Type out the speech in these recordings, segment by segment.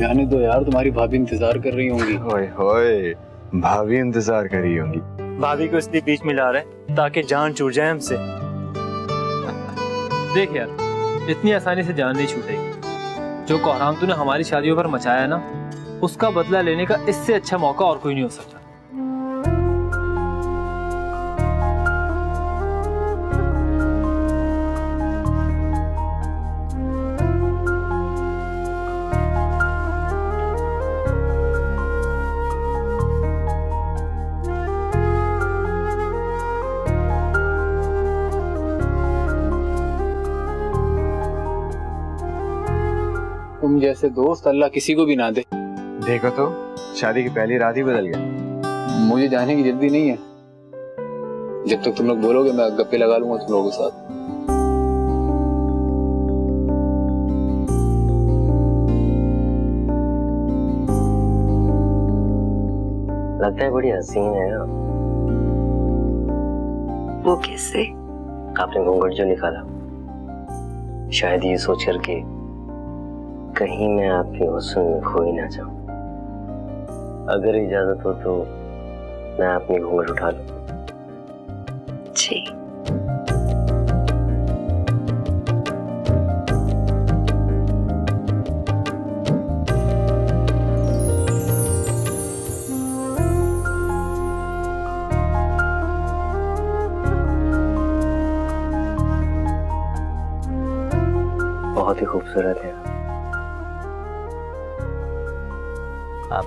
जाने दो यार, तुम्हारी भाभी इंतजार कर रही होंगी। ओए होए, भाभी इंतजार कर रही होंगी। भाभी को इसलिए बीच में ला रहे हैं ताकि जान छूट जाए हमसे। देख यार, इतनी आसानी से जान नहीं छूटेगी। जो कोहराम तूने हमारी शादियों पर मचाया ना, उसका बदला लेने का इससे अच्छा मौका और कोई नहीं हो सकता। तुम जैसे दोस्त अल्लाह किसी को भी ना दे। देखो तो, शादी की पहली रात ही बदल गया। मुझे जाने की जल्दी नहीं है। जब तक तुम लोग बोलोगे मैं गप्पे लगा लूंगा तुम लोगों के साथ। लगता है बड़ी हसीन है। वो कैसे? आपने घूंघट जो निकाला, शायद ये सोच करके कहीं मैं आपकी हुस्न में खो ही ना जाऊं। अगर इजाजत हो तो मैं अपनी घूंघट उठा लूं। जी। बहुत ही खूबसूरत है आप।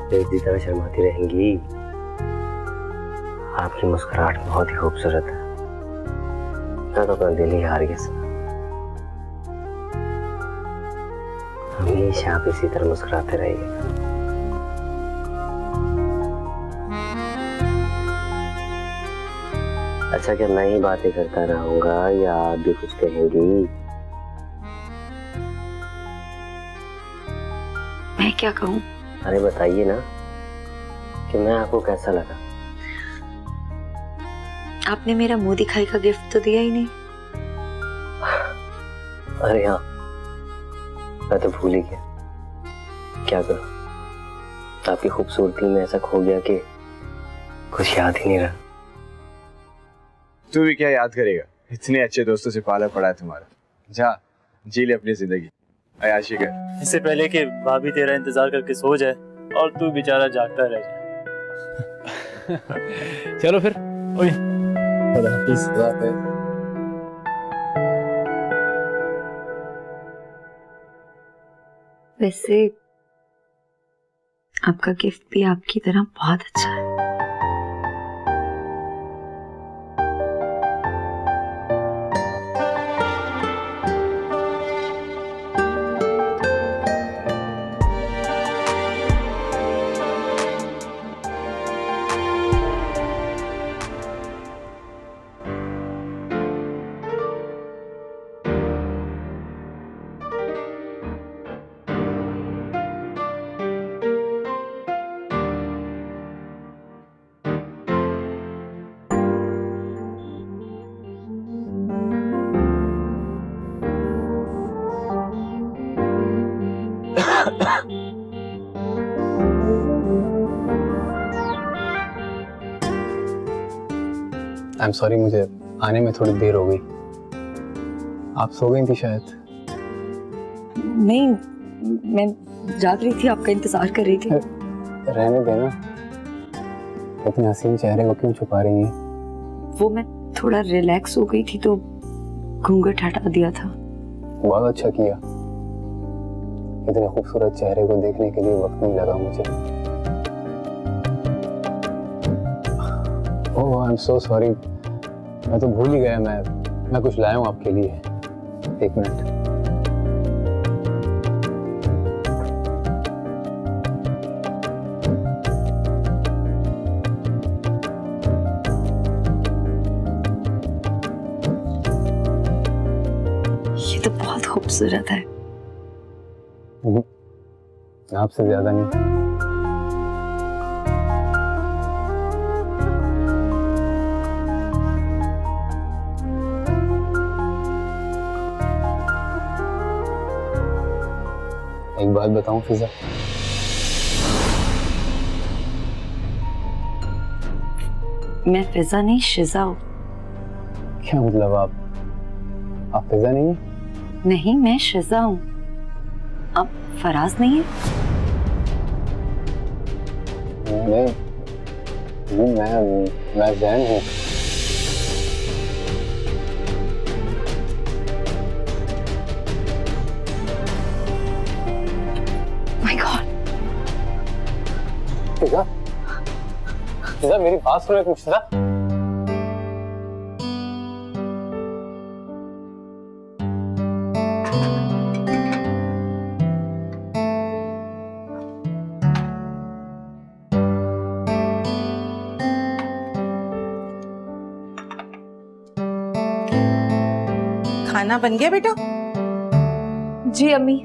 बेइज्जती तरह शर्माती रहेंगी। आपकी मुस्कुराहट बहुत ही खूबसूरत है। मैं तो अपना दिल ही हार गया। हमेशा आप इसी तरह मुस्कुराते रहिए। अच्छा, क्या मैं ही बातें करता रहूंगा या आप भी कुछ कहेंगी? मैं क्या कहूँ? अरे बताइए ना कि मैं आपको कैसा लगा। आपने मेरा मुंह दिखाई का गिफ्ट तो दिया ही नहीं। अरे हाँ, मैं तो भूल ही गया। क्या करूं, आपकी खूबसूरती में ऐसा खो गया कि कुछ याद ही नहीं रहा। तू भी क्या याद करेगा, इतने अच्छे दोस्तों से पाला पड़ा है तुम्हारा। जा जी ले अपनी जिंदगी, अयाशी कर। इससे पहले कि भाभी तेरा इंतजार करके सो जाए और तू बेचारा जागता रह जाए। चलो फिर। ओए, खुदा हाफिज़। खुदा हाफिज़। वैसे आपका गिफ्ट भी आपकी तरह बहुत अच्छा है। आई एम सॉरी, मुझे आने में थोड़ी देर हो गई। आप सो गई थी शायद। नहीं, मैं जाग रही थी, आपका इंतजार कर रही थी। रहने देना, इतने हसीन चेहरे को क्यों छुपा रही हैं? वो मैं थोड़ा रिलैक्स हो गई थी तो घूंघट हटा दिया था। बहुत अच्छा किया। इतने खूबसूरत चेहरे को देखने के लिए वक्त नहीं लगा मुझे। ओह आई एम सो सॉरी, मैं तो भूल ही गया। मैं कुछ लाया हूँ आपके लिए। एक मिनट। ये तो बहुत खूबसूरत है। आपसे ज्यादा नहीं। एक बात बताऊं फिजा, मैं फिजा नहीं शिजा हूँ। क्या मतलब आप फिजा नहीं है? नहीं, मैं शिजा हूँ। आप फराज नहीं है? नहीं, मैं जैन हूँ। माय गॉड, फिजा, फिजा मेरी बात सुनो एक मिनट फिजा। खाना बन गया बेटा? जी अम्मी।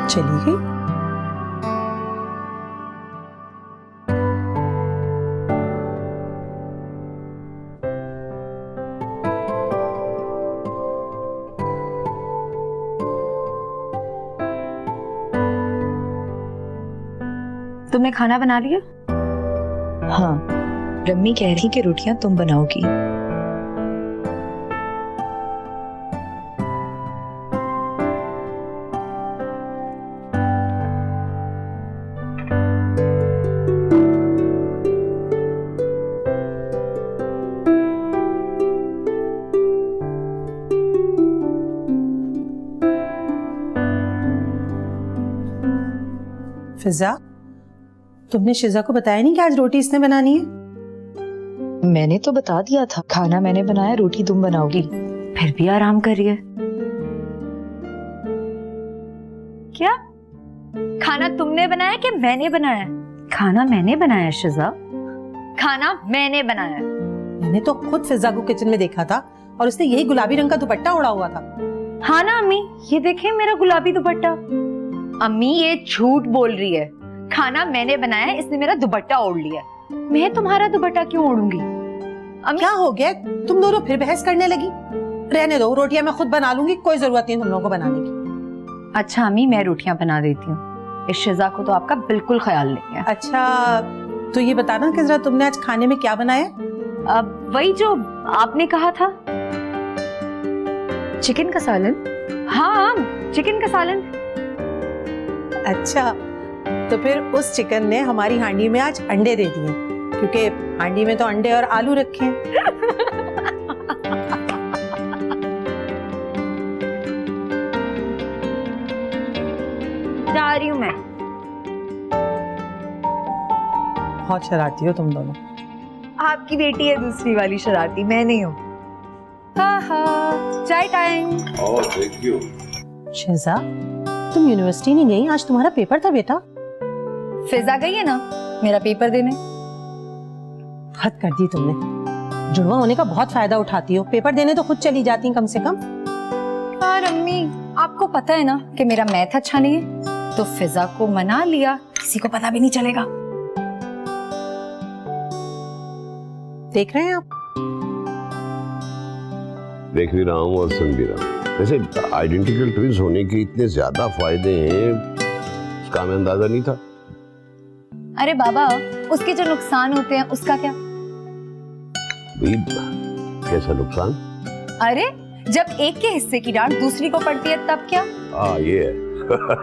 चली गई? तुमने खाना बना लिया? हाँ, रम्मी कह रही कि रोटियां तुम बनाओगी। फिजा, तुमने शिजा को बताया नहीं कि आज रोटी इसने बनानी है? मैंने तो बता दिया था, खाना मैंने बनाया, रोटी तुम बनाओगी। फिर भी आराम कर रही है। क्या खाना तुमने बनाया कि मैंने बनाया? खाना मैंने बनाया शिजा, खाना मैंने बनाया। मैंने तो खुद फिजा को किचन में देखा था और उसने यही गुलाबी रंग का दुपट्टा ओढ़ा हुआ था। हाँ ना अम्मी, ये देखें मेरा गुलाबी दुपट्टा। अम्मी ये झूठ बोल रही है। खाना मैंने बनाया, इसने मेरा दुपट्टा ओढ़ लिया। मैं तुम्हारा दुपट्टा क्यों ओढ़ूंगी? अम्मी क्या हो गया, तुम दोनों फिर बहस करने लगी? रहने दो, रोटियां मैं खुद बना लूंगी, कोई जरूरत नहीं तुम लोगों को बनाने की। अच्छा अम्मी, मैं रोटियां बना देती हूँ। इस शिजा को तो आपका बिल्कुल ख्याल नहीं है। अच्छा तो ये बताना कि जरा तुमने आज खाने में क्या बनाया? अब वही जो आपने कहा था, चिकन का सालन। हाँ, चिकन का सालन। अच्छा तो फिर उस चिकन ने हमारी हांडी में आज अंडे दे दिए, क्योंकि हांडी में तो अंडे और आलू रखे हैं। जा रही हूँ मैं। बहुत शरारती हो तुम दोनों। आपकी बेटी है दूसरी वाली शरारती, मैं नहीं हूँ। हाँ हाँ, चाय टाइम। शिजा, तुम यूनिवर्सिटी नहीं गई? आज तुम्हारा पेपर था बेटा। फिजा गई है ना मेरा पेपर देने। हद कर दी तुमने। जुड़वा होने का बहुत फायदा उठाती हो, पेपर देने तो खुद चली जाती कम से कम। यार अम्मी, आपको पता है ना कि मेरा मैथ अच्छा नहीं है, तो फिजा को मना लिया, किसी को पता भी नहीं चलेगा। देख रहे हैं आप? देख भी रहा हूँ और सुन भी रहा हूँ। वैसे आइडेंटिकल ट्विंस होने के इतने ज्यादा फायदे हैं, उसका हमें अंदाजा नहीं था। अरे बाबा, उसके जो नुकसान होते हैं उसका क्या? भाई कैसा नुकसान? अरे जब एक के हिस्से की डांट दूसरी को पड़ती है तब क्या? ये है।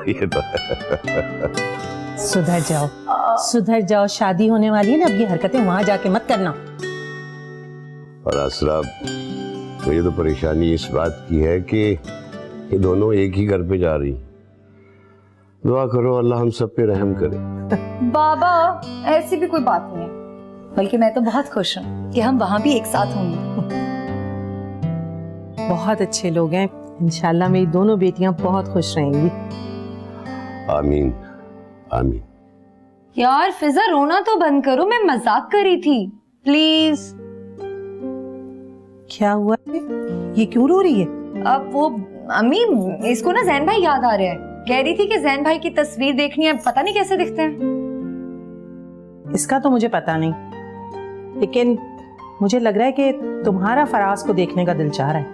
ये तो है। सुधर जाओ, सुधर जाओ, शादी होने वाली है ना, अब ये हरकतें वहां जाके मत करना। और असरा, मुझे तो परेशानी इस बात की है कि ये दोनों एक ही घर पे जा रही। दुआ करो अल्लाह हम सब पे रहम करे। बाबा ऐसी भी कोई बात नहीं है, बल्कि मैं तो बहुत खुश हूँ कि हम वहां भी एक साथ होंगे। बहुत अच्छे लोग हैं, इंशाल्लाह मेरी दोनों बेटियां बहुत खुश रहेंगी। आमीन आमीन। यार फिजा, रोना तो बंद करो, मैं मजाक कर रही थी, प्लीज। क्या हुआ है? ये क्यों रो रही है? अब वो अम्मी, इसको ना जैन भाई याद आ रहे हैं। कह रही थी कि जैन भाई की तस्वीर देखनी है, पता नहीं कैसे दिखते हैं। इसका तो मुझे पता नहीं, लेकिन मुझे लग रहा है कि तुम्हारा फराज को देखने का दिल चाह रहा है।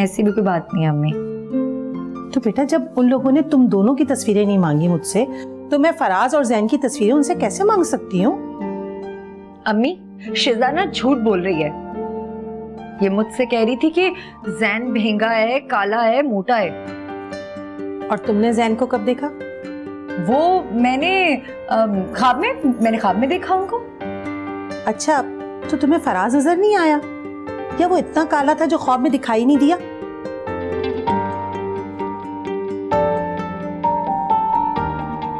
ऐसी भी कोई बात नहीं है अम्मी। तो बेटा जब उन लोगों ने तुम दोनों की तस्वीरें नहीं मांगी मुझसे, तो मैं फराज और जैन की तस्वीरें उनसे कैसे मांग सकती हूँ? अम्मी शिजा ना झूठ बोल रही है। ये मुझसे कह रही थी कि जैन महंगा है, काला है, मोटा है। और तुमने जैन को कब देखा? वो मैंने ख्वाब में देखा उनको। अच्छा, तो तुम्हें फराज नजर नहीं आया, या वो इतना काला था जो ख्वाब में दिखाई नहीं दिया?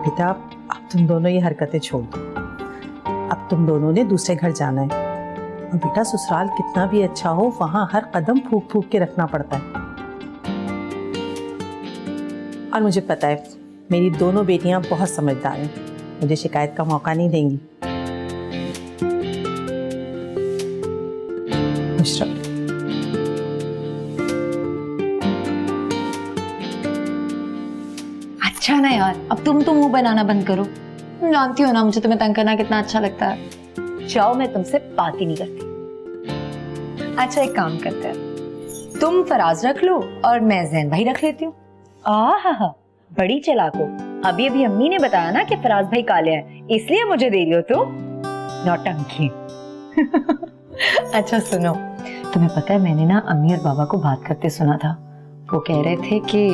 बेटा अब तुम दोनों ये हरकतें छोड़ दो। अब तुम दोनों ने दूसरे घर जाना है, और बेटा ससुराल कितना भी अच्छा हो, वहां हर कदम फूक फूक के रखना पड़ता है। और मुझे पता है मेरी दोनों बेटियां बहुत समझदार हैं, मुझे शिकायत का मौका नहीं देंगी। खुश रहो। अच्छा ना यार, अब तुम तो मुंह बनाना बंद करो। तुम जानती हो ना मुझे तुम्हें तंग करना कितना अच्छा लगता है। जाओ, मैं तुमसे बात ही नहीं करती। अच्छा एक काम करते हैं, तुम फराज रख लो और मैं जैन भाई रख लेती हूँ। आहा, बड़ी चालाक हो। अभी अभी अम्मी ने बताया ना कि फराज भाई काले हैं, इसलिए मुझे दे रही हो तुम। नौटंकी। अच्छा सुनो, तुम्हें पता है मैंने ना अम्मी और बाबा को बात करते सुना था। वो कह रहे थे कि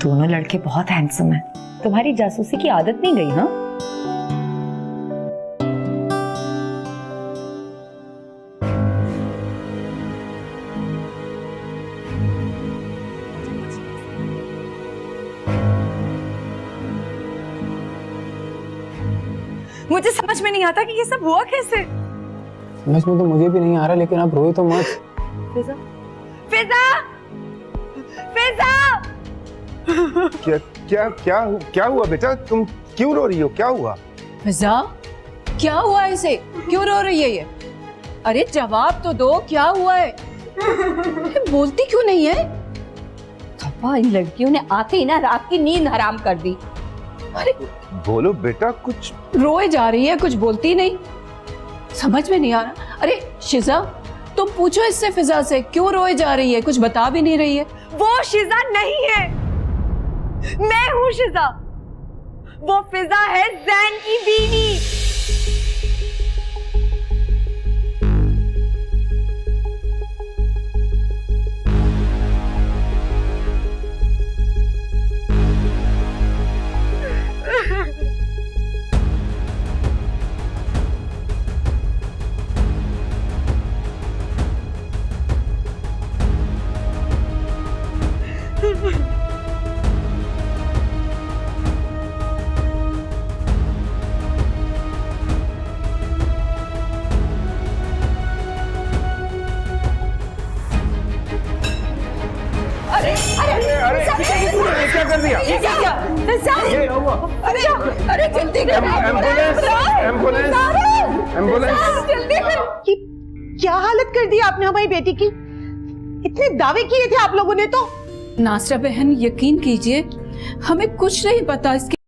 दोनों लड़के बहुत हैंडसम हैं। तुम्हारी जासूसी की आदत नहीं गई? हाँ मुझे समझ में नहीं आता कि ये सब हुआ कैसे। समझ में तो मुझे भी नहीं आ रहा, लेकिन आप रोए तो मत। फिजा, फिजा, फिजा। क्या क्या क्या क्या हुआ बेटा? तुम क्यों रो रही हो? क्या हुआ? फिजा, क्या हुआ इसे? क्यों रो रही है ये? अरे जवाब तो दो, क्या हुआ है? बोलती क्यों नहीं है? पापा, इन लड़कियों ने आते ही ना रात की नींद हराम कर दी। अरे बोलो बेटा, कुछ रोए जा रही है, कुछ बोलती नहीं। समझ में नहीं आ रहा। अरे शिजा, तुम पूछो इससे, फिजा से, क्यों रोए जा रही है? कुछ बता भी नहीं रही है। वो शिजा नहीं है, मैं हूँ शिजा। वो फिजा है जैन की बीवी। क्या कर दिया? अरे जल्दी एम्बुलेंस! जल्दी क्या हालत कर दी आपने हमारी बेटी की? इतने दावे किए थे आप लोगों ने तो। नासरा बहन, यकीन कीजिए हमें कुछ नहीं पता इसके।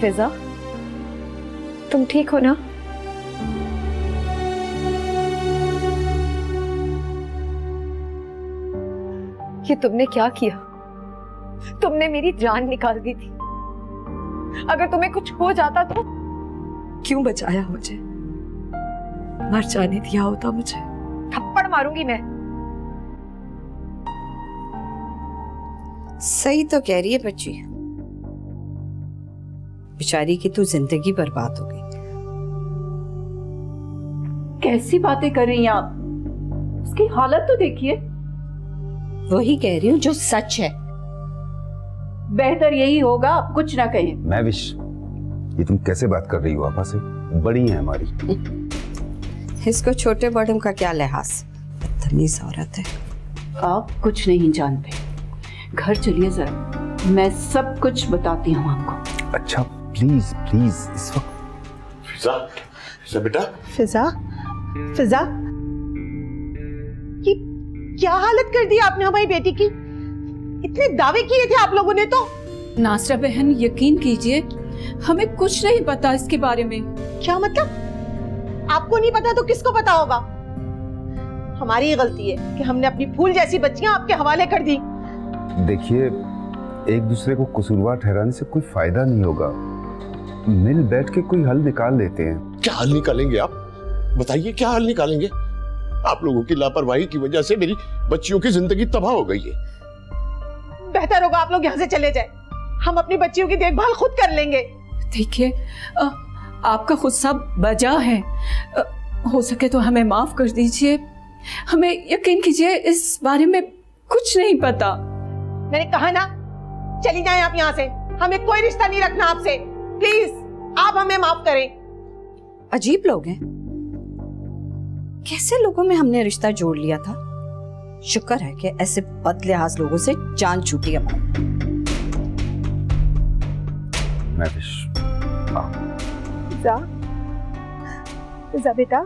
फिजा, तुम ठीक हो ना? ये तुमने क्या किया? तुमने मेरी जान निकाल दी थी। अगर तुम्हें कुछ हो जाता तो क्यों बचाया मुझे? मर जाने दिया होता मुझे। थप्पड़ मारूंगी मैं। सही तो कह रही है बच्ची। बेचारी की तो जिंदगी बर्बाद हो गई। कैसी बातें कर रही हैं आप? उसकी हालत तो देखिए। वही कह रही हूँ जो सच है। बेहतर यही होगा आप कुछ ना कहें। महविश, ये तुम कैसे बात कर रही हो? आपा से बड़ी है हमारी। इसको छोटे बड़ों का क्या लिहाज, बदतमीज औरत है। आप कुछ नहीं जानते। घर चलिए जरा, मैं सब कुछ बताती हूँ आपको। अच्छा प्लीज प्लीज इस वक्त। फिजा, फिजा बेटा। फिजा, फिजा, ये क्या हालत कर दी आपने हमारी बेटी की? इतने दावे किए थे आप लोगों ने तो। नासरा बहन, यकीन कीजिए हमें कुछ नहीं पता इसके बारे में। क्या मतलब? आपको नहीं पता तो किसको पता होगा? हमारी गलती है कि हमने अपनी फूल जैसी बच्चियां आपके हवाले कर दी। देखिए, एक दूसरे को कसूरवार ठहराने से कोई फायदा नहीं होगा। मिल बैठ के कोई हल निकाल लेते हैं। क्या हल निकालेंगे आप? बताइए क्या हल निकालेंगे? आप लोगों की लापरवाही की वजह से मेरी बच्चियों की जिंदगी तबाह हो गई है। बेहतर होगा आप लोग यहाँ से चले जाए। हम अपनी बच्चियों की देखभाल खुद कर लेंगे। देखिए, आपका गुस्सा बजा है। हो सके तो हमें माफ कर दीजिए। हमें यकीन कीजिए इस बारे में कुछ नहीं पता। मैंने कहा ना, चली जाएं आप यहाँ से। हमें कोई रिश्ता नहीं रखना आपसे। प्लीज आप हमें माफ करें। अजीब लोग हैं। कैसे लोगों में हमने रिश्ता जोड़ लिया था। शुक्र है कि ऐसे बदलिहाज लोगों से जान छूटी हमारी। महविश, फिजा, फिजा बेटा,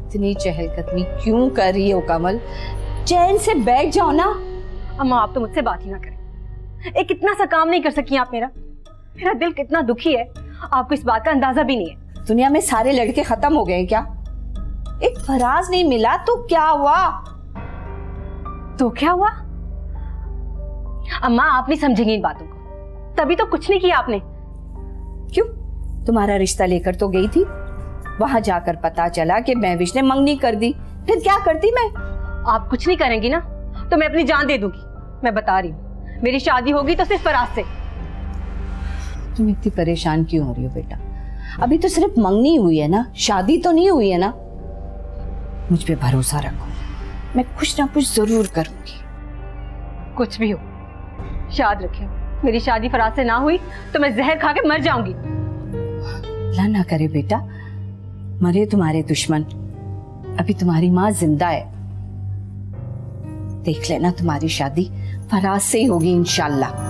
इतनी चहलकदमी क्यों कर रही हो कमल? चैन से बैठ जाओ ना। अम्मा आप तो मुझसे बात ही ना करें। एक इतना सा काम नहीं कर सकी आप मेरा दिल कितना दुखी है आपको इस बात का अंदाजा भी नहीं है। दुनिया में सारे लड़के खत्म हो गए क्या? एक फराज नहीं मिला तो क्या हुआ? तो क्या हुआ? अम्मा आप नहीं समझेंगी इन बातों को। तभी तो कुछ नहीं किया आपने। क्यों? तुम्हारा रिश्ता लेकर तो गई थी। वहां जाकर पता चला कि महविश ने मंगनी कर दी। फिर क्या करती मैं? आप कुछ नहीं करेंगी ना तो मैं अपनी जान दे दूंगी। मैं बता रही हूँ, मेरी शादी होगी तो सिर्फ फराज से। तुम इतनी परेशान क्यों हो रही हो बेटा? अभी तो सिर्फ मंगनी हुई है ना, शादी तो नहीं हुई है ना। मुझ पे भरोसा रखो, मैं कुछ ना कुछ जरूर करूंगी। कुछ भी हो, याद रखियो मेरी शादी फराज से ना हुई तो मैं जहर खा के मर जाऊंगी। अल्लाह ना करे बेटा, मरे तुम्हारे दुश्मन। अभी तुम्हारी माँ जिंदा है। देख लेना तुम्हारी शादी फराज से ही होगी इंशाल्लाह।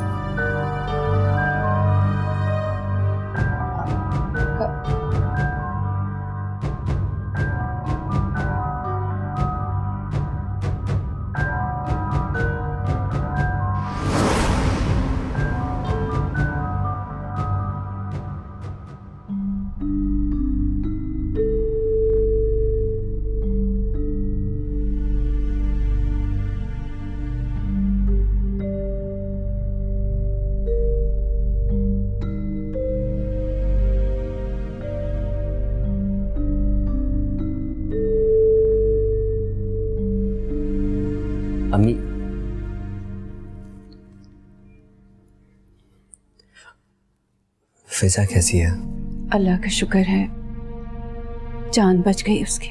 अम्मी, फिजा कैसी है? अल्लाह का शुक्र है, जान बच गई उसकी।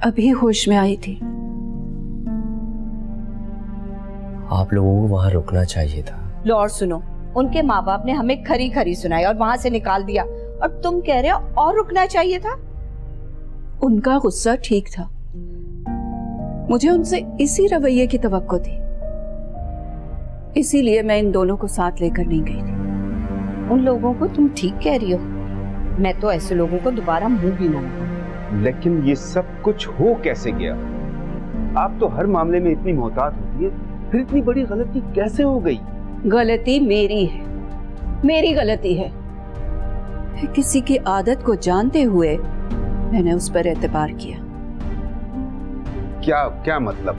अभी होश में आई थी। आप लोगों को वहां रुकना चाहिए था। लो और सुनो, उनके माँ बाप ने हमें खरी खरी सुनाई और वहां से निकाल दिया, और तुम कह रहे हो और रुकना चाहिए था। उनका गुस्सा ठीक था। मुझे उनसे इसी रवैये की तवक्को थी, इसीलिए मैं इन दोनों को साथ लेकर नहीं गई थी। उन लोगों को तुम ठीक कह रही हो। मैं तो ऐसे लोगों को दोबारा मुंह भी ना लगाऊं। लेकिन ये सब कुछ हो कैसे गया? आप तो हर मामले में इतनी मोहतात होती है, फिर इतनी बड़ी गलती कैसे हो गई? गलती मेरी है, मेरी गलती है। किसी की आदत को जानते हुए मैंने उस पर एतबार किया। क्या क्या मतलब?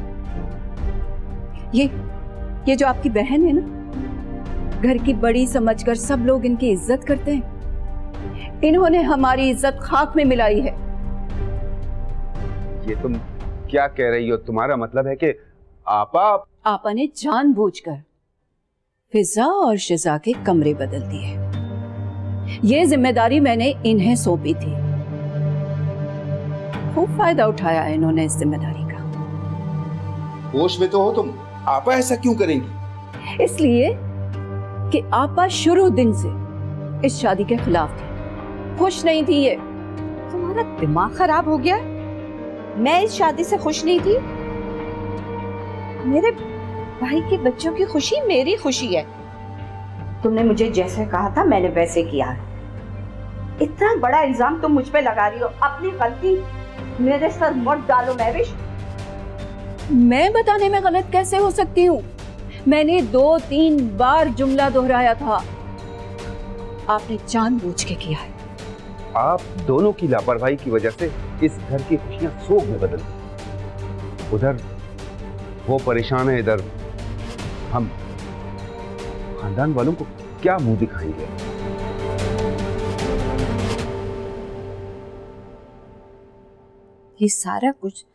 ये जो आपकी बहन है ना, घर की बड़ी समझकर सब लोग इनकी इज्जत करते हैं। इन्होंने हमारी इज्जत खाक में मिलाई है। ये तुम क्या कह रही हो? तुम्हारा मतलब है कि आपा ने जानबूझकर फिजा और शिजा के कमरे बदल दिए। ये जिम्मेदारी मैंने इन्हें सौंपी थी। खूब फायदा उठाया है इन्होंने इस जिम्मेदारी का। होश में तो हो तुम? आपा ऐसा क्यों करेंगी? इसलिए कि आपा शुरू दिन से इस शादी के खिलाफ थी, खुश नहीं थी। ये तुम्हारा दिमाग खराब हो गया? मैं इस शादी से खुश नहीं थी। मेरे भाई के बच्चों की खुशी मेरी खुशी है। तुमने मुझे जैसे कहा था मैंने वैसे किया है। इतना बड़ा इल्जाम तुम मुझ पे लगा रही हो, अपनी गलती मेरे सर मत डालो महविश। मैं बताने में गलत कैसे हो सकती हूँ? मैंने 2-3 बार जुमला दोहराया था। आपने जानबूझ के किया है। आप दोनों की लापरवाही की वजह से इस घर की खुशियां शोक में बदल गई। उधर वो परेशान है, इधर हम खानदान वालों को क्या मुंह दिखाएंगे? ये सारा कुछ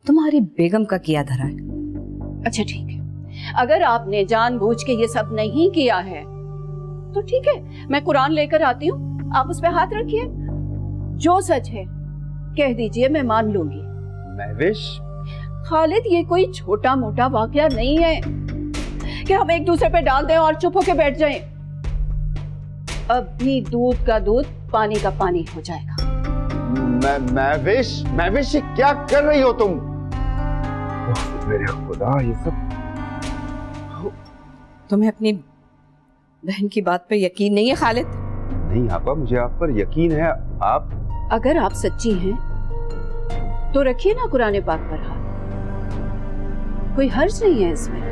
तुम्हारी बेगम का किया धरा है। अच्छा ठीक है, अगर आपने जानबूझ के ये सब नहीं किया है तो ठीक है, मैं कुरान लेकर आती हूँ, आप उस पे हाथ रखिए। जो सच है कह दीजिए, मैं मान लूंगी। महविश, खालिद, ये कोई छोटा मोटा वाकया नहीं है कि हम एक दूसरे पे डाल दें और चुप होके बैठ जाएं। अभी दूध का दूध, पानी का पानी हो जाएगा। महविश, क्या कर रही हो तुम? मेरे खुदा, ये सब। तुम्हें अपनी बहन की बात पे यकीन नहीं है खालिद? नहीं आपा, मुझे आप पर यकीन है। आप अगर आप सच्ची हैं तो रखिए ना कुरान पाक पर हाथ, कोई हर्ज नहीं है इसमें।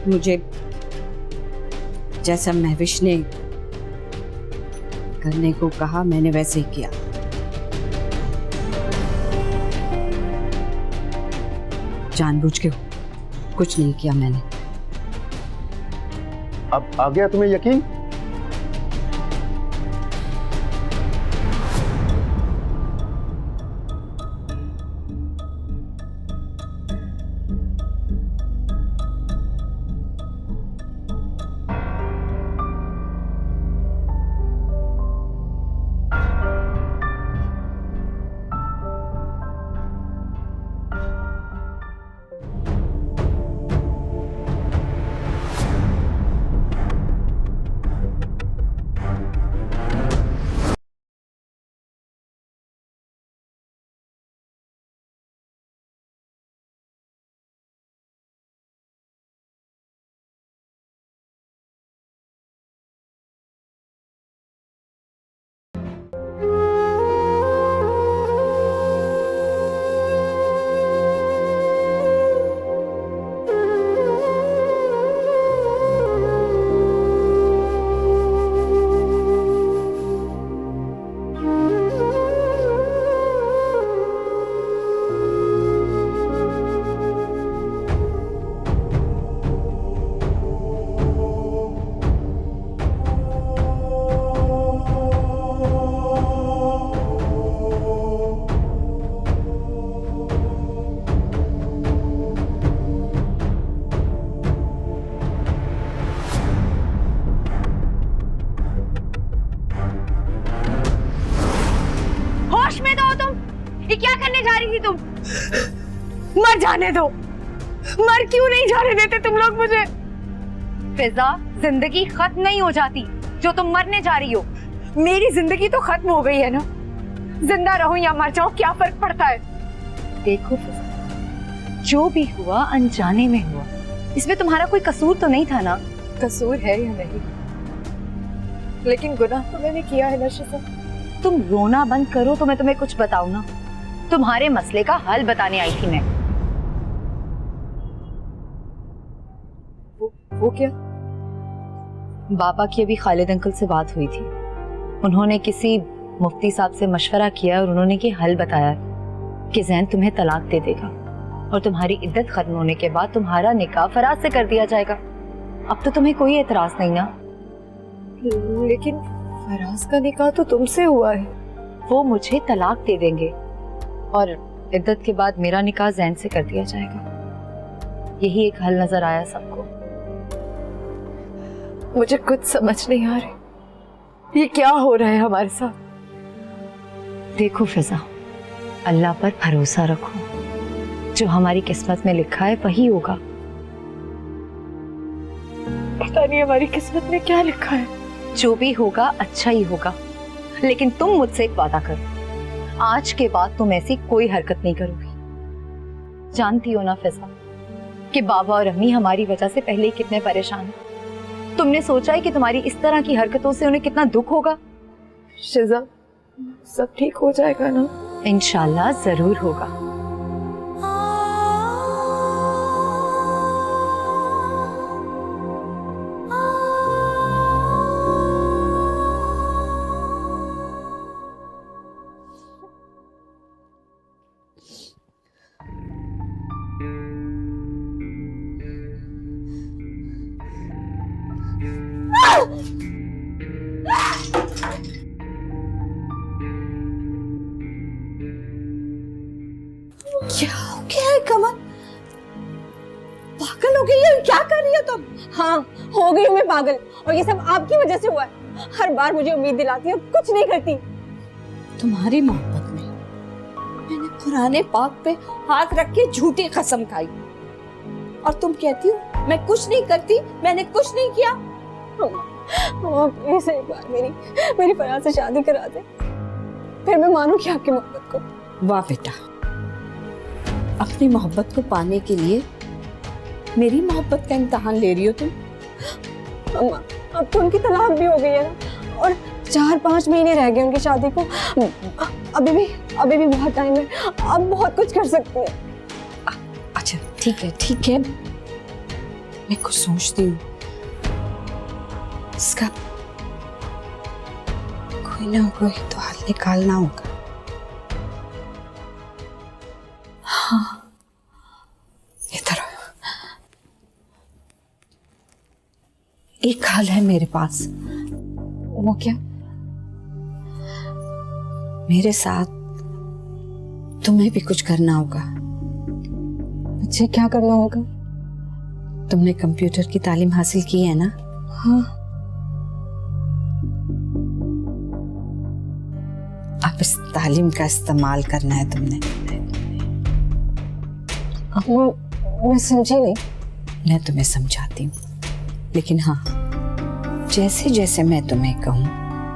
मुझे जैसा महविश ने करने को कहा मैंने वैसे ही किया। जानबूझ के कुछ नहीं किया मैंने। अब आ गया तुम्हें यकीन? तुम मर जाने दो। मर क्यों नहीं जाने देते तुम लोग मुझे? फिजा, जिंदगी खत्म नहीं हो जाती जो तुम मरने जा रही हो। मेरी जिंदगी तो खत्म हो गई है ना, जिंदा रहूं या मर जाऊं क्या फर्क पड़ता है? देखो फिजा, जो भी हुआ अनजाने में हुआ, इसमें तुम्हारा कोई कसूर तो नहीं था ना? कसूर है या नहीं, लेकिन गुनाह तो मैंने किया है ना शिजा। तुम रोना बंद करो तो मैं तुम्हें कुछ बताऊं ना। तुम्हारे मसले का हल बताने आई थी मैं। वो क्या? बाबा की अभी खालिद अंकल से बात हुई थी। उन्होंने किसी मुफ्ती साहब से मशवरा किया और उन्होंने ये हल बताया कि जैन तुम्हें तलाक दे देगा और तुम्हारी इद्दत खत्म होने के बाद तुम्हारा निकाह फराज से कर दिया जाएगा। अब तो तुम्हें कोई एतराज नहीं ना? लेकिन फराज का निकाह तो तुमसे हुआ है। वो मुझे तलाक दे देंगे और इद्दत के बाद मेरा निकाह जैन से कर दिया जाएगा। यही एक हल नजर आया सबको। मुझे कुछ समझ नहीं आ रही, ये क्या हो रहा है हमारे साथ। देखो फिजा, अल्लाह पर भरोसा रखो, जो हमारी किस्मत में लिखा है वही होगा। पता नहीं हमारी किस्मत में क्या लिखा है। जो भी होगा अच्छा ही होगा, लेकिन तुम मुझसे एक वादा करो, आज के बाद तुम ऐसी कोई हरकत नहीं करोगी। जानती हो ना फिजा कि बाबा और अम्मी हमारी वजह से पहले ही कितने परेशान हैं। तुमने सोचा है कि तुम्हारी इस तरह की हरकतों से उन्हें कितना दुख होगा? शिजा, सब ठीक हो जाएगा ना? इंशाल्लाह जरूर होगा। क्या हो गया है कमल? पागल हो गई है? क्या कर रही हो तुम? हाँ, हो गई हूँ मैं पागल, और ये सब आपकी वजह से हुआ है। हर बार मुझे उम्मीद दिलाती है, कुछ नहीं करती। तुम्हारी मोहब्बत में मैंने पुराने पाक पे हाथ रख के झूठी कसम खाई, और तुम कहती हो मैं कुछ नहीं करती, मैंने कुछ नहीं किया। प्लीज एक बार मेरी फराज से शादी करा दे, फिर मैं मानूंगी आपकी मोहब्बत को। वाह बेटा, अपनी मोहब्बत को पाने के लिए मेरी मोहब्बत का इम्तिहान ले रही हो तुम। अम्मा, अब तो उनकी तलाक भी हो गई है ना, और 4-5 महीने रह गए उनकी शादी को। अभी भी बहुत टाइम है, अब बहुत कुछ कर सकते हैं। अच्छा ठीक है, मैं कुछ सोचती हूँ, इसका कोई ना कोई तो हल निकालना होगा। हाँ, इधर एक हल है मेरे पास। वो क्या? मेरे साथ तुम्हें भी कुछ करना होगा। मुझे क्या करना होगा? तुमने कंप्यूटर की तालीम हासिल की है ना? हाँ। अब इस तालीम का इस्तेमाल करना है तुमने। मैं समझी नहीं। मैं तुम्हें समझाती हूँ, लेकिन हाँ, जैसे जैसे मैं तुम्हें कहूँ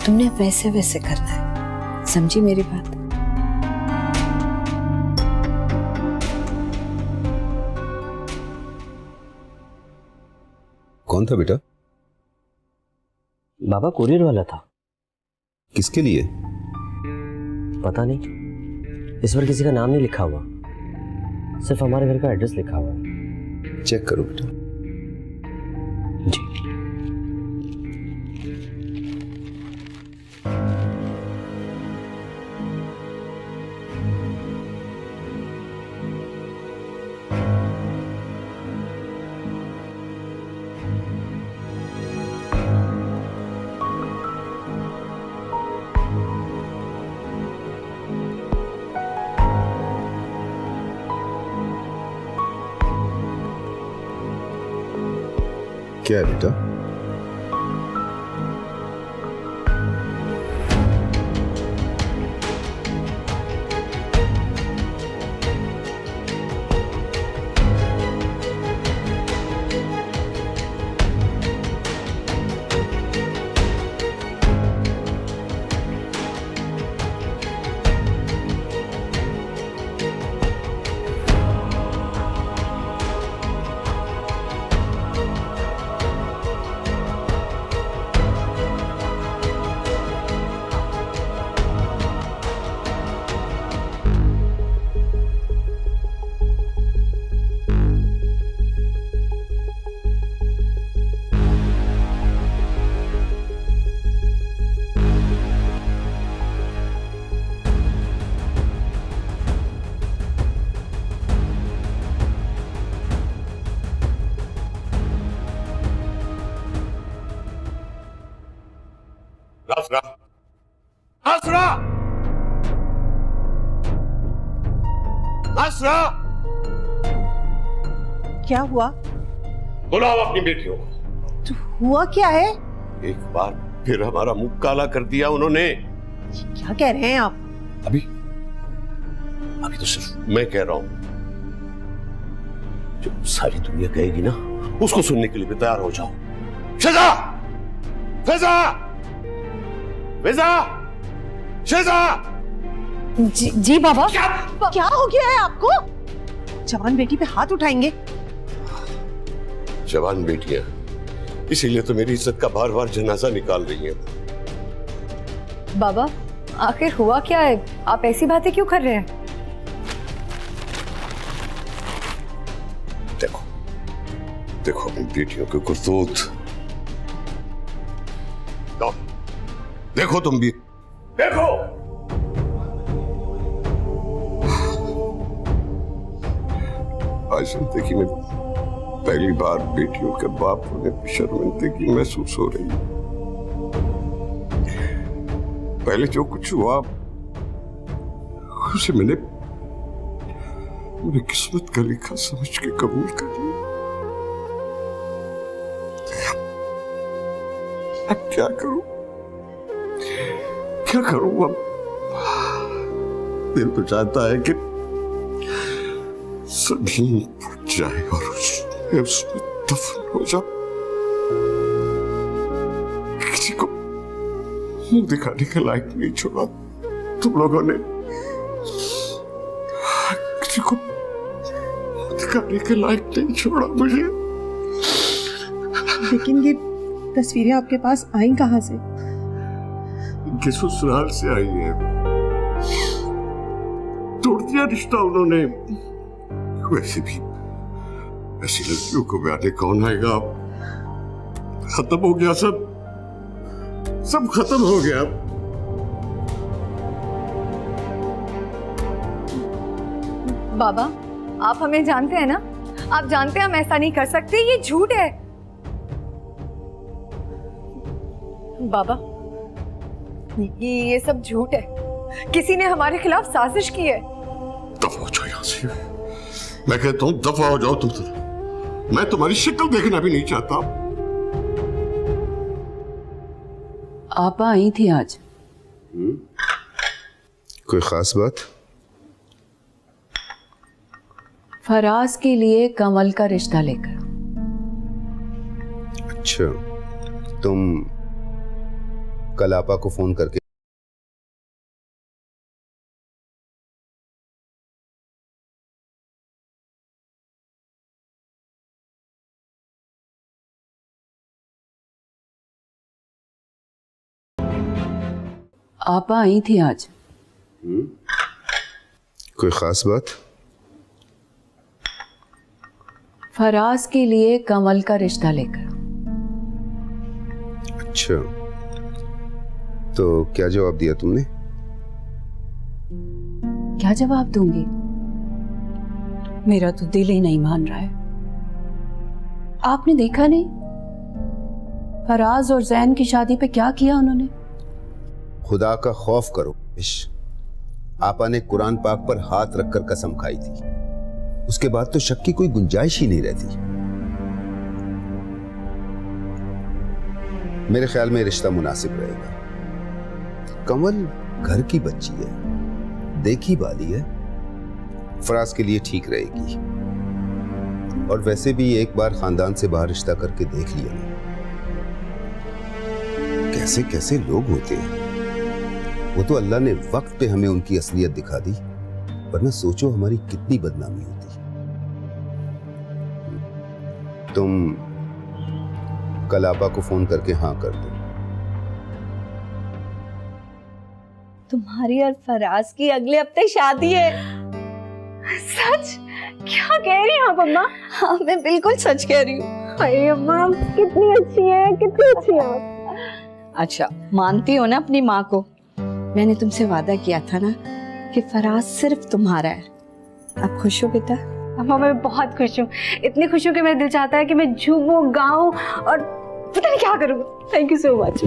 तुमने वैसे वैसे करना है। समझी मेरी बात? कौन था बेटा? बाबा कोरियर वाला था। किसके लिए? पता नहीं, इस पर किसी का नाम नहीं लिखा हुआ, सिर्फ हमारे घर का एड्रेस लिखा हुआ है। चेक करो बेटा। जी। क्या है बेटा? आसरा, आसरा, आसरा, क्या हुआ? बुलाओ अपनी बेटियों को। तो हुआ क्या है? एक बार फिर हमारा मुंह काला कर दिया उन्होंने। क्या कह रहे हैं आप? अभी अभी तो सिर्फ मैं कह रहा हूं, जो सारी दुनिया कहेगी ना उसको सुनने के लिए भी तैयार हो जाओ। शेजा, फेजा, फेजा, शेजा। जी बाबा। क्या हो गया है आपको? जवान बेटी पे हाथ उठाएंगे? जवान बेटियां, इसीलिए तो मेरी इज्जत का बार बार जनाजा निकाल रही हैं। बाबा आखिर हुआ क्या है? आप ऐसी बातें क्यों कर रहे हैं? देखो देखो अपनी बेटियों के करतूत, देखो तुम भी देखो। आज जिंदगी में पहली बार बेटियों के बाप होने की शर्मिंदगी महसूस हो रही है। पहले जो कुछ हुआ उसे मैंने किस्मत का लिखा समझ के कबूल कर लिया। अब क्या करूं, क्या करूं? अब दिल तो चाहता है कि जमीन फट जाए और उसमें दफन हो जाओ। किसी को मुंह दिखाने के लायक नहीं छोड़ा तुम लोगों ने, किसी को मुंह दिखाने के लायक नहीं छोड़ा मुझे। लेकिन ये तस्वीरें आपके पास आई कहां से? इनके ससुराल से आई है। तोड़ दिया रिश्ता उन्होंने। वैसे भी ऐसी लड़कियों को ब्याने कौन आएगा? खत्म हो गया सब, सब खत्म हो गया। बाबा आप हमें जानते हैं ना? आप जानते हैं हम ऐसा नहीं कर सकते, ये झूठ है। बाबा ये सब झूठ है, किसी ने हमारे खिलाफ साजिश की है। दफा हो जाओ यहाँ से, मैं कहता हूँ दफा हो जाओ तुम तो। मैं तुम्हारी शक्ल देखना भी नहीं चाहता। आपा आई थी आज। कोई खास बात? फराज के लिए कमल का रिश्ता लेकर। अच्छा, तुम कल आपा को फोन करके आपा आई थी आज। कोई खास बात? फराज के लिए कमल का रिश्ता लेकर। अच्छा, तो क्या जवाब दिया तुमने? क्या जवाब दूंगी? मेरा तो दिल ही नहीं मान रहा है। आपने देखा नहीं फराज और जैन की शादी पे क्या किया उन्होंने? खुदा का खौफ करो इश। आपा ने कुरान पाक पर हाथ रखकर कसम खाई थी, उसके बाद तो शक की कोई गुंजाइश ही नहीं रहती। मेरे ख्याल में रिश्ता मुनासिब रहेगा। कमल घर की बच्ची है, देखी बाली है, फराज के लिए ठीक रहेगी। और वैसे भी एक बार खानदान से बाहर रिश्ता करके देख लिया ना, कैसे कैसे लोग होते हैं। वो तो अल्लाह ने वक्त पे हमें उनकी असलियत दिखा दी, वरना सोचो हमारी कितनी बदनामी होती। तुम कल आपा को फोन करके हाँ कर दो। तुम्हारी और फराज की अगले हफ्ते शादी है। सच? क्या कह रही हैं आप अम्मा? हाँ मैं बिल्कुल सच कह रही हूँ। अरे अम्मा कितनी अच्छी है, कितनी अच्छी है आप। अच्छा मानती हो ना अपनी माँ को? मैंने तुमसे वादा किया था ना कि फराज सिर्फ तुम्हारा है। आप खुश हो बेटा? अम्मा मैं बहुत खुश हूँ, इतनी खुश हूँ कि मेरा दिल चाहता है कि मैं झूमूं गाऊं और पता नहीं क्या करूँ। Thank you so much.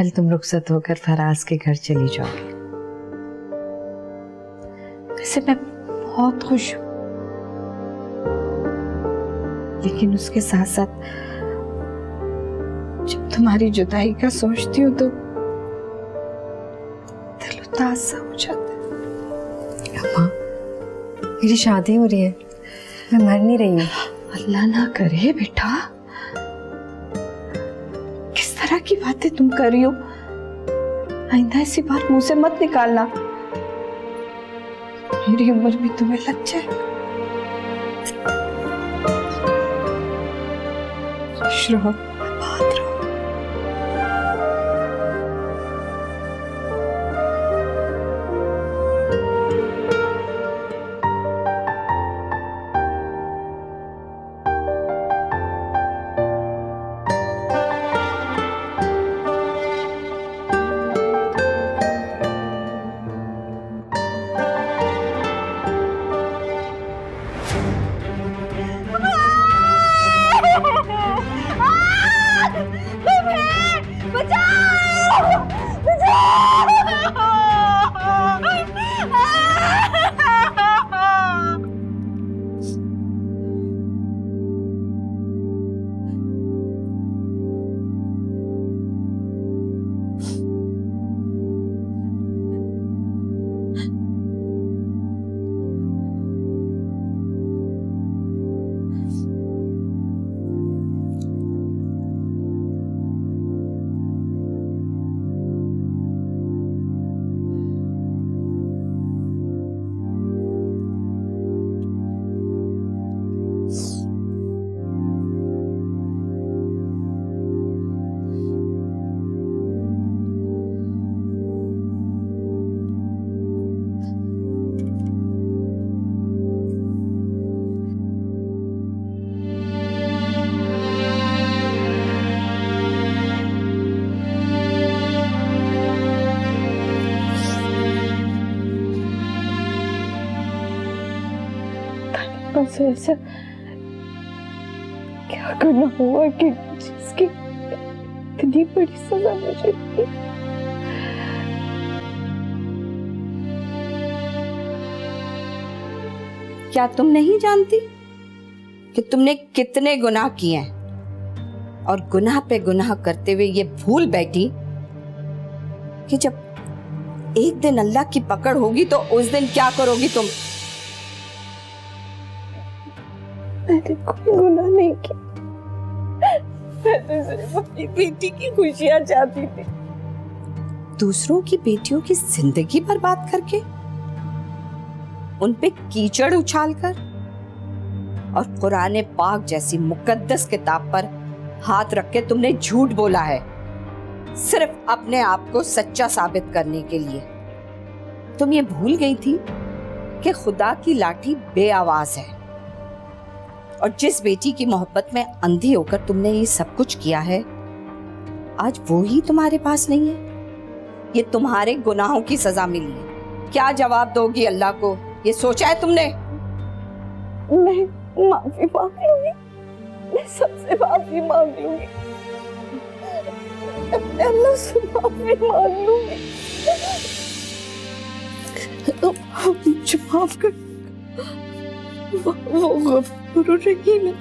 कल तुम रुखसत होकर फराज के घर चली जाओगी। वैसे मैं बहुत खुश हूँ, लेकिन उसके साथ साथ जब तुम्हारी जुदाई का सोचती हूँ तो दिल उदास सा हो जाता है। अम्मा, मेरी शादी हो रही है, मैं मर नहीं रही हूँ। अल्लाह ना करे बेटा, किस तरह की बातें तुम कर रही हो? आइंदा ऐसी बात मुंह से मत निकालना, मेरी उम्र भी तुम्हें लग जाए। खुश रहो, आबाद रहो। बस ऐसा क्या करना हुआ कि जिसकी इतनी बड़ी सजा मुझे दी। क्या तुम नहीं जानती कि तुमने कितने गुनाह किए हैं, और गुनाह पे गुनाह करते हुए ये भूल बैठी कि जब एक दिन अल्लाह की पकड़ होगी तो उस दिन क्या करोगी तुम? मैंने कोई गुनाह नहीं किया, मैं तो सिर्फ अपनी बेटी की खुशियां चाहती थी। दूसरों की बेटियों की जिंदगी बर्बाद करके, उन पे कीचड़ उछालकर, और कुरान पाक जैसी मुकद्दस किताब पर हाथ रख के तुमने झूठ बोला है, सिर्फ अपने आप को सच्चा साबित करने के लिए। तुम ये भूल गई थी कि खुदा की लाठी बेआवाज है, और जिस बेटी की मोहब्बत में अंधी होकर तुमने ये सब कुछ किया है, आज वो ही तुम्हारे पास नहीं है। ये तुम्हारे गुनाहों की सजा मिली है। क्या जवाब दोगी अल्लाह को, ये सोचा है तुमने? मैं माफी मांग लूंगी, मैं सबसे माफी मांग लूंगी, मैं अल्लाह से माफी मांग लूंगी। मुझे माफ कर, वो गफूर रहीम है,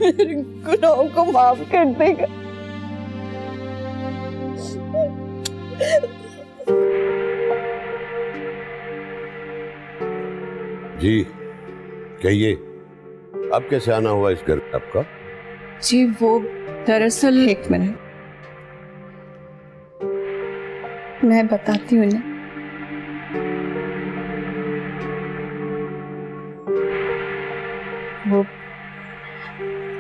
मेरे गुनाहों को माफ कर देगा। जी कहिए, अब कैसे आना हुआ इस घर पे आपका? जी वो दरअसल, एक मिनट मैं बताती हूँ ना। वो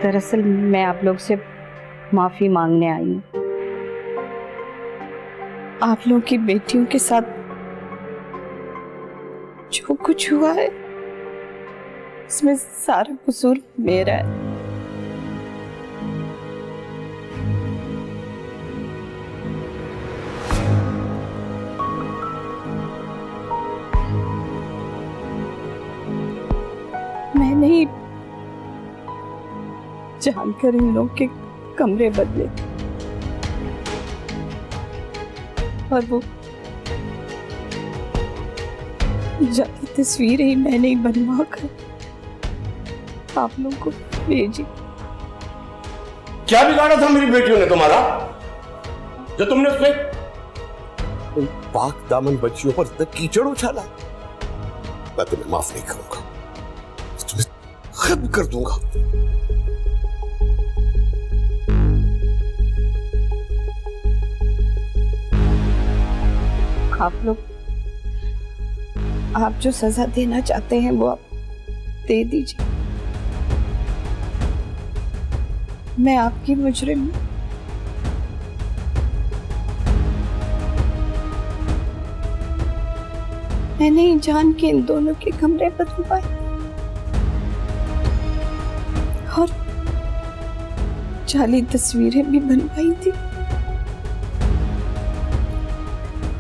दरअसल मैं आप लोग से माफी मांगने आई हूँ। आप लोग की बेटियों के साथ जो कुछ हुआ है, इसमें सारा कसूर मेरा है। मैंने ही जानकर इन लोग के कमरे बदले, और वो जाती तस्वीरें ही मैंने ही बनवा कर आप लोगों को भेजी। क्या बिगाड़ा था मेरी बेटियों ने तुम्हारा, जो तुमने उसमें उन पाक दामन बच्चियों पर इतना कीचड़ उछाला? मैं तुम्हें माफ नहीं करूंगा, तुम्हें खत्म कर दूंगा। आप जो सजा देना चाहते हैं वो आप दे दीजिए। मैं आपकी मुजरिम हूं। मैंने ही जान के इन दोनों के कमरे बदलवाए और जाली तस्वीरें भी बनवाई थी,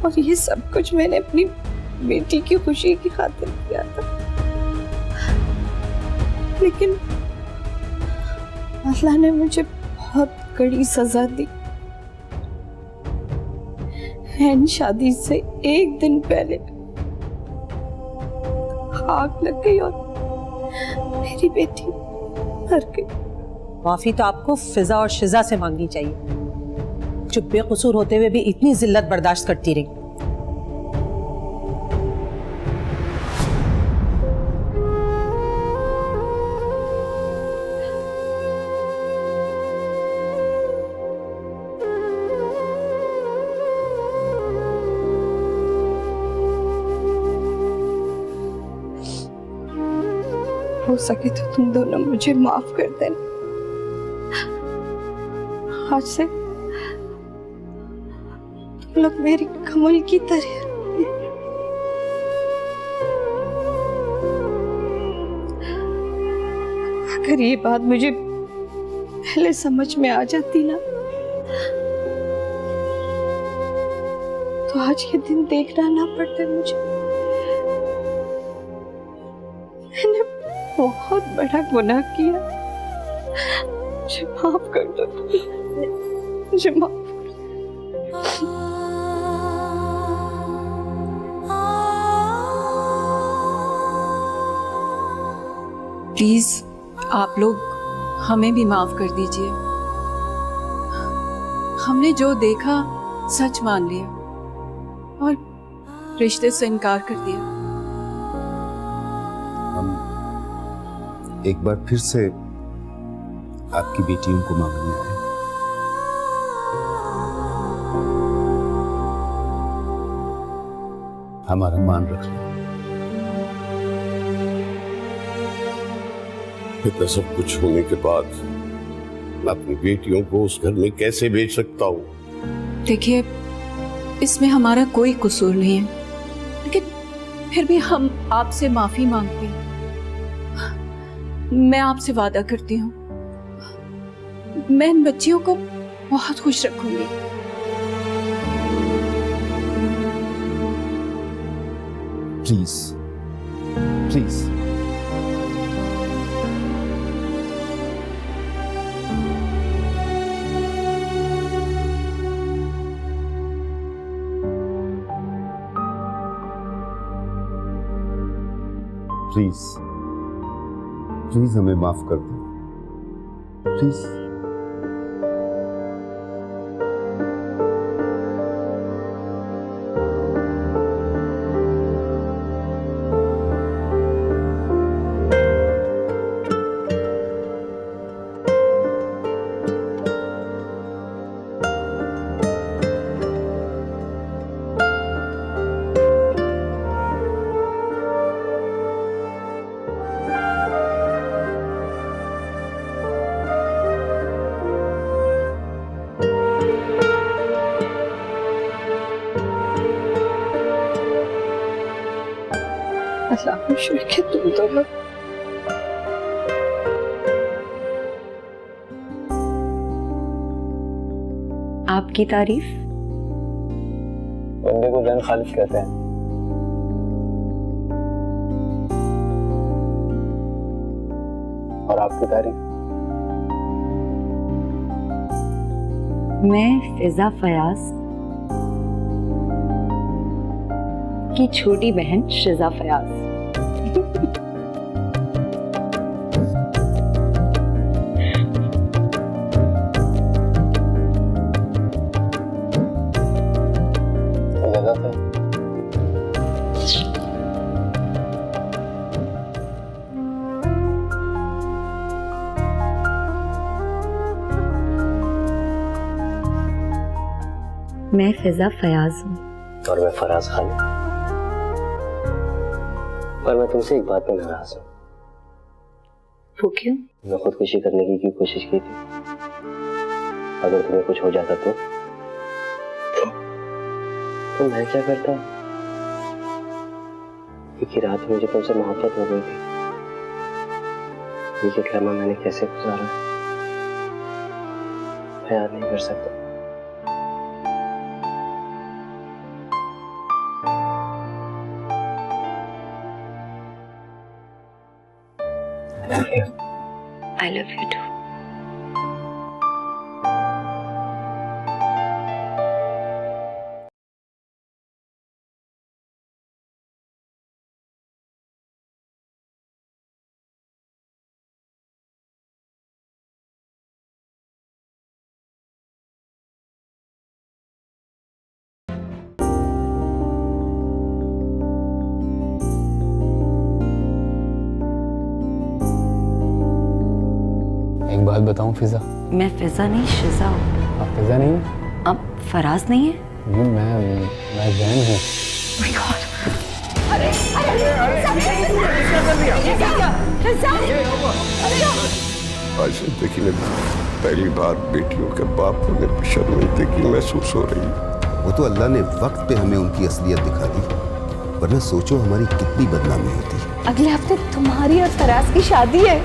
और ये सब कुछ मैंने अपनी बेटी की खुशी की खातिर किया था। लेकिन अल्लाह ने मुझे बहुत कड़ी सजा दी। हैन शादी से एक दिन पहले आग लग गई और मेरी बेटी मर गई। माफी तो आपको फिजा और शिजा से मांगनी चाहिए, जो बेकसूर होते हुए भी इतनी जिल्लत बर्दाश्त करती रही। हो सके तो तुम दोनों मुझे माफ कर देना। आज से तुम लोग मेरी कमल की तरह। अगर ये बात मुझे पहले समझ में आ जाती ना, तो आज ये दिन देखना ना पड़ते मुझे। मैंने बहुत बड़ा गुनाह किया, मुझे माफ कर दो, मुझे माफ कर दो। प्लीज आप लोग हमें भी माफ कर दीजिए। हमने जो देखा सच मान लिया और रिश्ते से इनकार कर दिया। एक बार फिर से आपकी बेटियों को मांगने आए। हमारा मान रख लो। इतना सब कुछ होने के बाद मैं अपनी बेटियों को उस घर में कैसे भेज सकता हूँ? देखिए, इसमें हमारा कोई कसूर नहीं है, लेकिन फिर भी हम आपसे माफी मांगते हैं। मैं आपसे वादा करती हूँ, मैं इन बच्चियों को बहुत खुश रखूंगी। प्लीज प्लीज प्लीज प्लीज हमें माफ कर दो, प्लीज। अल्लाह का शुक्र है तुम दोनों। आपकी तारीफ? बंदे को जान खालिद कहते हैं। और आपकी तारीफ? मैं फिजा फयाज आपकी छोटी बहन शिजा फयाज। इजाजत है। मैं फिजा फयाज हूँ। और मैं फराज खान। पर मैं तुमसे एक बात में नाराज हूँ। वो क्यों? मैं खुदकुशी करने की क्यों कोशिश की थी? अगर तुम्हें कुछ हो जाता तो मैं क्या करता? एक ही रात में मुझे तुमसे मोहब्बत हो गई थी। ये लम्हा मैंने कैसे गुजारा मैं याद नहीं कर सकता। I love you too. एक बात बताऊं फिजा, मैं फिजा नहीं शिजा हूँ। आप फिजा नहीं हैं? अब फराज नहीं है? नहीं, मैं जैन हूँ। My God! आज जिंदगी में पहली बार बेटियों के बाप होने पर शर्मिंदगी महसूस हो रही है। वो तो अल्लाह ने वक्त पे हमें उनकी असलियत दिखा दी, वरना सोचो हमारी कितनी बदनामी होती। अगले हफ्ते तुम्हारी और फराज की शादी है।